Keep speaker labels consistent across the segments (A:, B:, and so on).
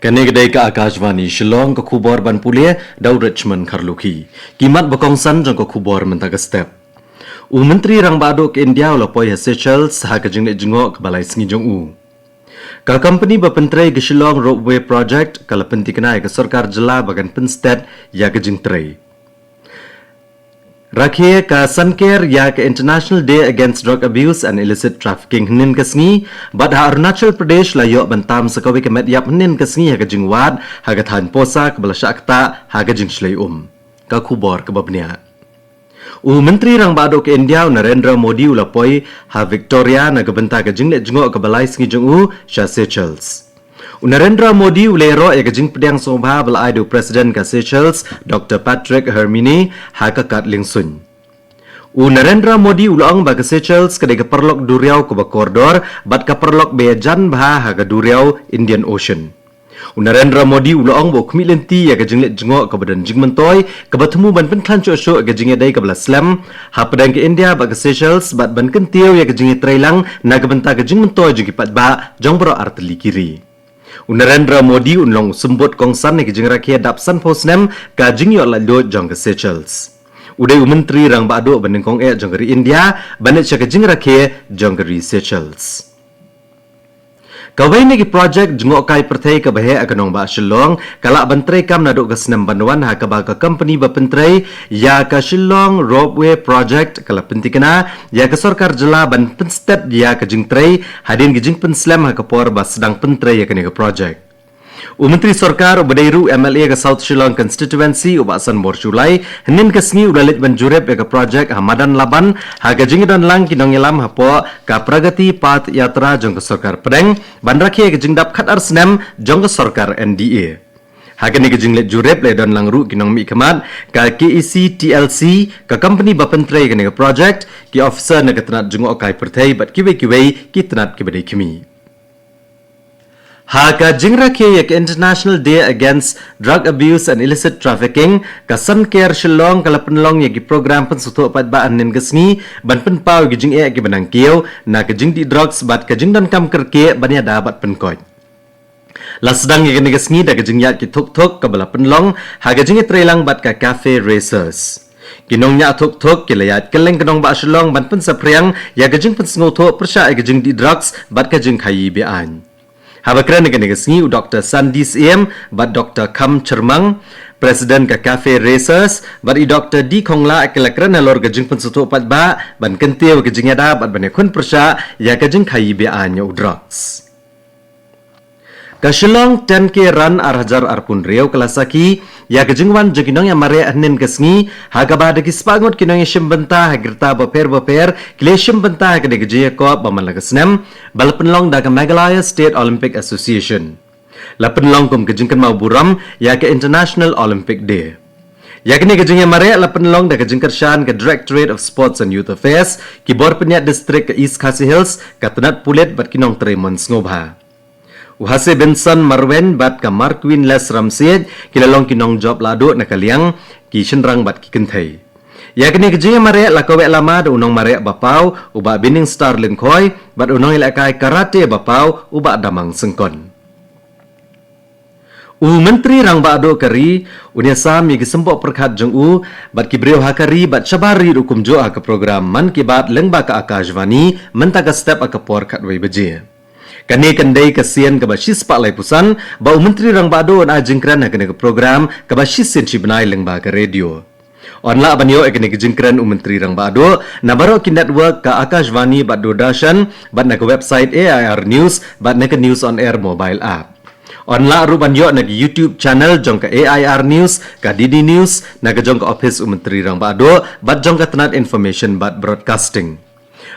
A: Kani kedai ke Akashvani Shillong ke kubor ban pulia Daud Richmond Karluki. Kimat bakongsan jang ke kubor mentaka step. Menteri rang bado ke India ulapoi Seychelles ha ke jengnek jengok ke balai sengi jong u. Ka company bapentrai ke Shillong Roadway Project kala penti kenai ke sarkar jela bagan pensted ya ke jengtrai. Rakhe ka Sunker ya ke International Day Against Drug Abuse and Illicit Trafficking hnin kasngi bad ha Arunachal Pradesh la yo bantam sakawi ke met yap hnin kasngi ha ke jingwad ha ke than posa ke balasha akta ha ke jing shlai ka khubor ke babnia Menteri rang bado ke India Narendra Modi ulapoi ha Victoria na ke benta ke jingle jingok ke balai sengi jung Shah Seychelles Narendra Modi ulero ya ke jing pedang sobha balai do Presiden ke Seychelles Dr. Patrick Hermini ha ke kat lingsun Narendra Modi ulang ba ke Seychelles ke de perlok duriau ke bakordor bat ke perlok bejan bah ha ke duriau Indian Ocean Narendra Modi ulang bo kemilenti ya ke jinglet jengok ke badan jingmentoi ke bertemu ban penklan cok ke jinglet dai ke belas slam ha pedang ke India ba ke Seychelles bat ban kentiu ya ke jinglet trailang na ke benta ke jingmentoi jing pat ba jong bro arteli kiri Narendra Modi unlong sembut kongsan ke jing rakyat dapsan posnem ka jing yo la lo jong ke Seychelles Udai Menteri rang bado banengkong jong ke India banet ke jing rakyat jong ke Seychelles Kawai ni projek jengok kai pertai ke bahe akanong ba Shillong kalak bentrai kam naduk ke senam banduan ha ke ba company ba pentrai ya ke Shillong Roadway Project kala pentikena ya ke sarkar jela ban penstet ya ke jingtrai hadin ke jing penslam ha ke por ba sedang pentrai ya ke ni ke projek Menteri Sarkar Ubadairu MLA ke South Shillong Constituency Ubasan Borculai henin ke sengi udalit banjurep ya ke projek Hamadan Laban ha ke jingidon lang kinong yelam ha po ka Pragati Path Yatra jong ke sarkar Pedang bandrakhe ke jingdap khat arsnem jong ke sarkar NDA ha ke ni ke jinglet jurep le don lang ru kinong mi kemat ka KEC TLC ka company bapentrai ke ni ke projek ki officer na ke tenat jengok kai pertai bat kiwe ki tenat ki badai kimi Ha ka jingra ke ya ke International Day Against Drug Abuse and Illicit Trafficking ka Sunker Shillong kala penlong ya ki program pensuto pat ba anin gesni ban penpau ki jing e ki banang kieu na ke jing di drugs bat ka jing don kam kerke ban ya dapat penkoi la sedang ya ke gesni da ke jing ya ki thuk ka bala penlong ha ke jing trailang bat ka cafe racers Kinong nya thuk ki layat keleng kenong ba Shillong ban pensapriang ya ke jing pensngoto persya ke jing di drugs bat ka jing khayi be an Habakran dengan sengi Dr. Sandis AM bat Dr. Kam Chermang Presiden ke Cafe Racers bat Dr. D Kongla kelakran alor ke jing pensutu pat ba ban kentiu ke jing ada bat ban kun persya ya ke jing khayi be an ya drugs Ka Shillong 10K run arhajar arpun reo kelasaki ya ke jingwan joginong ya mare anin kesngi ha ka ba de kispangot kinong ya shimbenta ha girta baper kile shimbenta ke de je ko baman lagasnem bal penlong da ka Meghalaya State Olympic Association la penlong kum ke jingkan mau buram ya ke International Olympic Day Ya kini ke jingya mare la penlong da ke jingkar shan ke Directorate of Sports and Youth Affairs ki bor penyat district ke East Khasi Hills ka tenat pulet bat kinong tremon ngobha Uhase Benson Marwen bat ka Marquin Les Ramsey kilalong kinong job lado na kaliang ki shenrang bat ki kenthai. Ya kini kejinga mare la kowe lama da unong mare bapau uba bining star lengkoi bat unong ilakai karate bapau uba damang sengkon. Menteri rang bado kari unia sami ki sempok perkhat jong bat ki breu hakari bat cabari hukum jo ka program man ki bat lengba ka Akashvani mentaka step ka por khat wei beje. Kani kendai kesian ke basis pak lai pusan ba menteri rang bado na jingkran ha kene ke program ke basis sin chi benai lengba ke radio onla banyo kene ke jingkran menteri rang bado na baro ki network ka Akashvani bat Doordarshan bat na ke website AIR News bat na ke News on Air mobile app onla ru banyo na ke YouTube channel jong ke AIR News ka DD News na ke jong ke office menteri rang bado bat jong ke tenat information bat broadcasting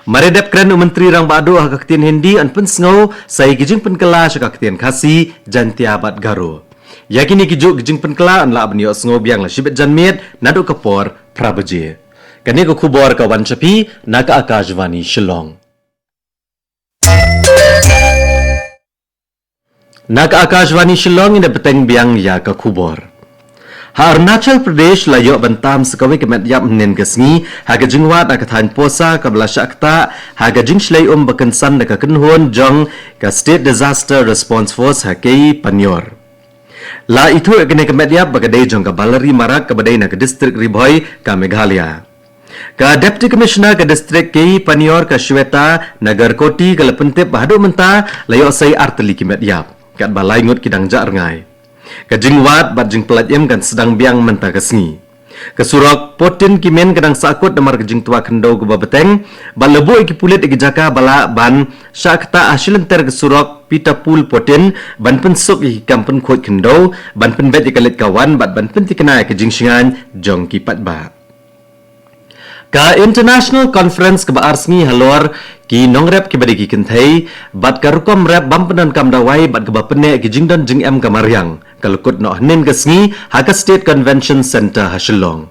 A: Maredep keren menteri rang bado ha kaktian Hindi an pensngau sai gijing penkela sha kaktian Khasi jantia bat garo. Yakini gijuk gijing penkela an la abnio sngo biang la shibet janmet nadu kapor prabaje. Kani ko khubor ka wan chapi na ka Akashvani Shillong. Na ka Akashvani Shillong ina peteng biang ya ka khubor. Ha Arunachal Pradesh la yo bantam sekawi kemet yap nen kesngi ha ke jingwat ka than posa ka belasha akta ha ke jingshlei bakensan ka kenhon jong ka State Disaster Response Force ha ke Panyor La itu kene kemediap bagadai jong ka Baleri Marak ka badai na ka distrik Ribhoi ka Meghalaya. Ka Deputy Commissioner ka distrik Kei Panior ka Shweta Nagar Koti ka Lepentip bahadu menta layo sai arteli kemediap. Kat balai ngut kidang jar ngai. Ka jingwat bat jing pelat kan sedang biang menta ka sengi. Kesurok potin kimen kadang sakut damar kejing tua kendau ke babeteng ban lebu iki pulit iki jaka bala ban syakta asilenter kesurok pita pul potin ban pensuk iki kampen khot kendau ban penbet ikalit kawan bat ban penti kena kejing singan jong kipat ba ka international conference ke baar sengi halor ki nongrep ki badi ki kenthai bat karukom rep bampenan kamdawai bat ke bapene ki jingdon jing em kamariang kalukut no nen ke sengi haka state convention center hasilong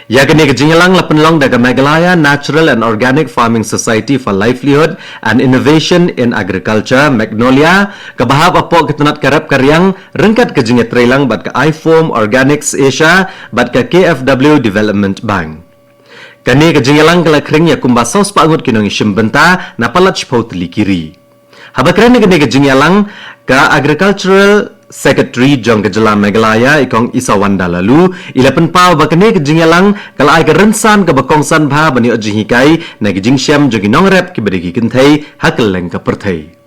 A: ya kene ke jingalang lapenlong daga Meghalaya Natural and Organic Farming Society for Livelihood and Innovation in Agriculture Magnolia ke bahap apok ketenat karep karyang rengkat ke jinget trailang bat ke iFoam Organics Asia bat ke KFW Development Bank. Kani ke jingalang kala kring ya kumba saus pangut kinong isim benta na palat chpautli kiri. Habakran kani ke jingalang ka Agricultural Secretary Jong Kejela Meghalaya ikong Isawanda lalu ilapan pau bakane ke jingalang kala ai ke rensan ke bakongsan bha bani ojihikai na ke jingsyam jogi nongrep ki bedi kinthai hakeleng ka perthai.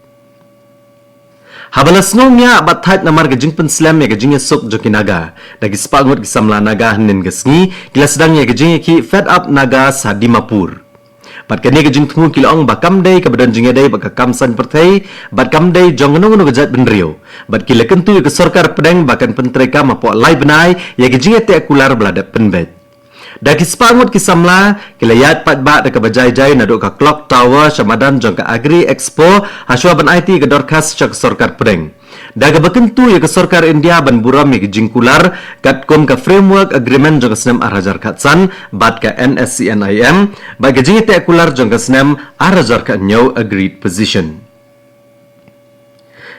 A: Habalas ngomnya batat namar ke jingpen slam ya ke jingya sok joki naga dagi spagut ki samla naga nen ke sengi kila sedang ya ke jingya ki fed up naga sa Dimapur. Bat kani ke jing temu kilong bakam dai ke badan jingya dai baka kamsan perthai bat kam dai jong ngono gejat benrio bat kila kentu ke sarkar pedang bakan pentreka mapo lai benai ya ke jingya te kular beladat penbet. Dagi spangut ki samla kila yat pat ba da ke bajai-jai na do ka clock tower samadan jong ka Agri Expo haswa ban IT ke dorkas cak sarkar pedang. Daga bakentu ya ke sarkar India ban buram ya ke jingkular kat kom ka framework agreement jong ka senam arajar katsan bat ka NSCNIM ba ke jingya te kular jong ka senam arajar ka nyau agreed position.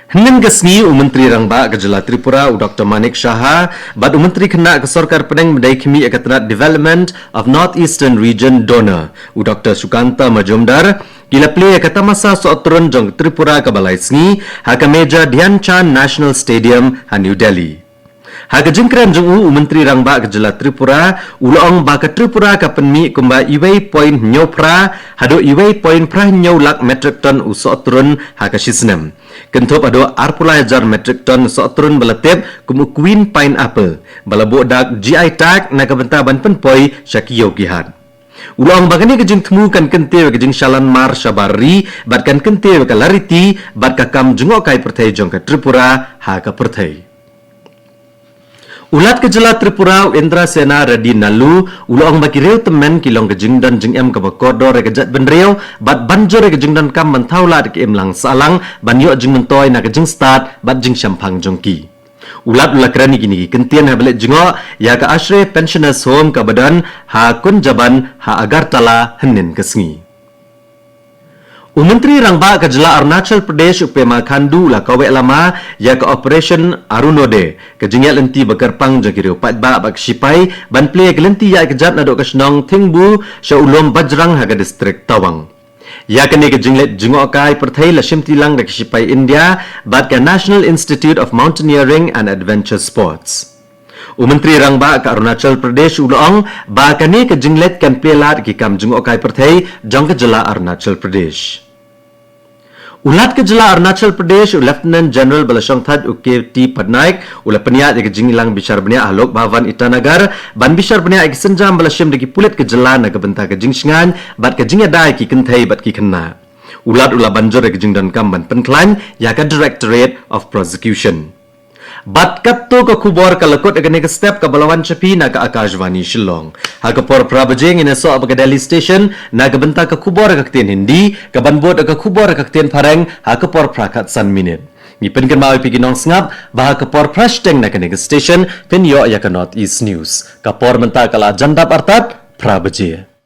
A: Henin kesni Menteri Rangba Kejela Tripura Dr. Manik Shaha bad Menteri kena ke sarkar pedang medai kimi akatanat Development of North Eastern Region Donor Dr. Sukanta Majumdar kila play kata masa soturun jong Tripura ke balai sengi haka meja Dhyan Chand National Stadium ha New Delhi. Haka jengkran jong Menteri Rangba Kejela Tripura ulong ba ke Tripura ka penmi kumba iwei point nyopra hado iwei point pra nyau lak metric ton usoturun haka sisnem. Kentop ado arpulai jar metric ton soturun balatep kumu Queen Pineapple balabo dak GI tag na kabenta ban penpoi syakio kihat. Ulang bagani kejing temu kan kente kejing shalan mar syabari bat kan kente ka lariti bat ka kam jengok kai perthai jong ka Tripura ha ka perthai. Ulat Kejela Tripura Indra Sena Reddy Nalu ulang bagi reu temen kilong kejing dan jeng em ke bakodor kejat benreu bat banjor kejing dan kam mentaulat ke em lang salang banyo jeng mentoi na kejing start bat jeng syampang jongki. Ulat kerani gini kentian ha belet jengo ya ka Ashray Pensioners Home ka badan ha Kunjaban ha Agartala henin kesengi. Menteri Rangba Kejela Arunachal Pradesh Upema Khandu la kawe lama ya ke Operation Arunode kejingya lenti bekerpang jagiriu patba bak sipai ban play gelenti ya kejat na dok kesnong Thingbu sya ulom Bajrang haga distrik Tawang. Ya kene kejinglet jingokai perthai la simtilang dak sipai India bat ke National Institute of Mountaineering and Adventure Sports. Menteri Rangba ke Arunachal Pradesh ulong ba kene kejinglet kan pelat ki kam jingokai perthai jong Kejela Arunachal Pradesh. Ulat Kejela Arunachal Pradesh Lieutenant General Balashongthat UKT Patnaik ula peniat ke jingilang bishar benia Alok Bhavan Itanagar ban bishar benia ke senjam balashim deki pulit Kejela na ke benta ke jingsingan bat ke jingedai ki kenthai bat ki kena. Ulat ula banjor ke jingdan kam ban penklan ya ke Directorate of Prosecution. Bat katto ka kubor ka lakot agane ka step ka balawan chapi na ka Akashvani Shillong. Ha ka por prabajeng ina so ka Delhi Station na ka benta ka kubor ka kten Hindi ka banbot ka kubor ka kten Pareng ha ka por prakat san minute. Ni pen kan mawi piginong ngap bah ka por prashteng na ka station pen yo ya ka North East News. Ka por menta kala jandap artat prabaje.